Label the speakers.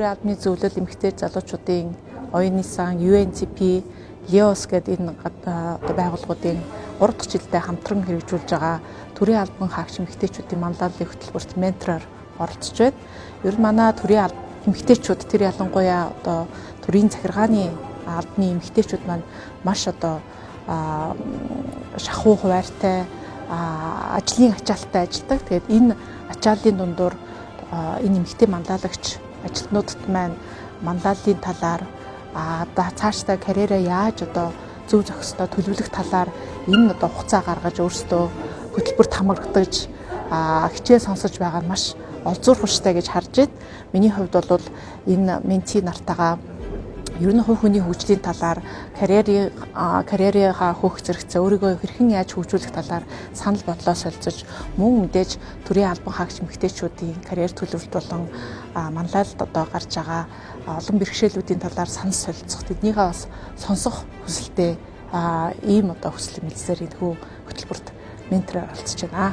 Speaker 1: төрийн албаны зөвлөл эмэгтэй залуучуудын оюуны сан, UNCP, LEOS гэдэг энэ байгууллагуудын 3 дахь жилдээ хамтран хэрэгжүүлж байгаа төрийн албан хаагч эмэгтэйчүүдийн манлайллын хөтөлбөрт ментороор оролцож байна. Ер нь манай төрийн эмэгтэйчүүд тэр ялангуяа одоо төрийн захиргааны албаны эмэгтэйчүүд маань маш одоо шахуу хуваартай, ажлын ачаалттай ажилладаг. Тэгээд энэ ачааллын дундуур энэ эмэгтэй манлайлагч ажилтнуудад маань манлайллын талаар цаашдаа карьераа яаж одоо зөв зохистой төлөвлөх талаар энэ одоо хугацаа гаргаж өөрсдөө хөтөлбөрт хамрагдаж хичээл сонсож байгаа нь маш олзуурхуштай гэж харж байна. Миний хувьд бол энэ менти нартайгаа ер нь хувь хүний хөгжлийн талаар карьерийнхаа хөөх зэрэгцээ өөрийгөө хэрхэн яаж хөгжүүлэх талаар санал бодлоо солилцож мөн мэдээж төрийн албан хаагч эмэгтэйчүүдийн карьер төлөвлөлт болон манлайлалд одоо гарч байгаа олон бэрхшээлүүдийн талаар санал солилцох тэднийгээ бас сонсох хүсэлтэй ийм одоо хүсэл мэлсээр энэ хөтөлбөрт ментороор оролцож байна.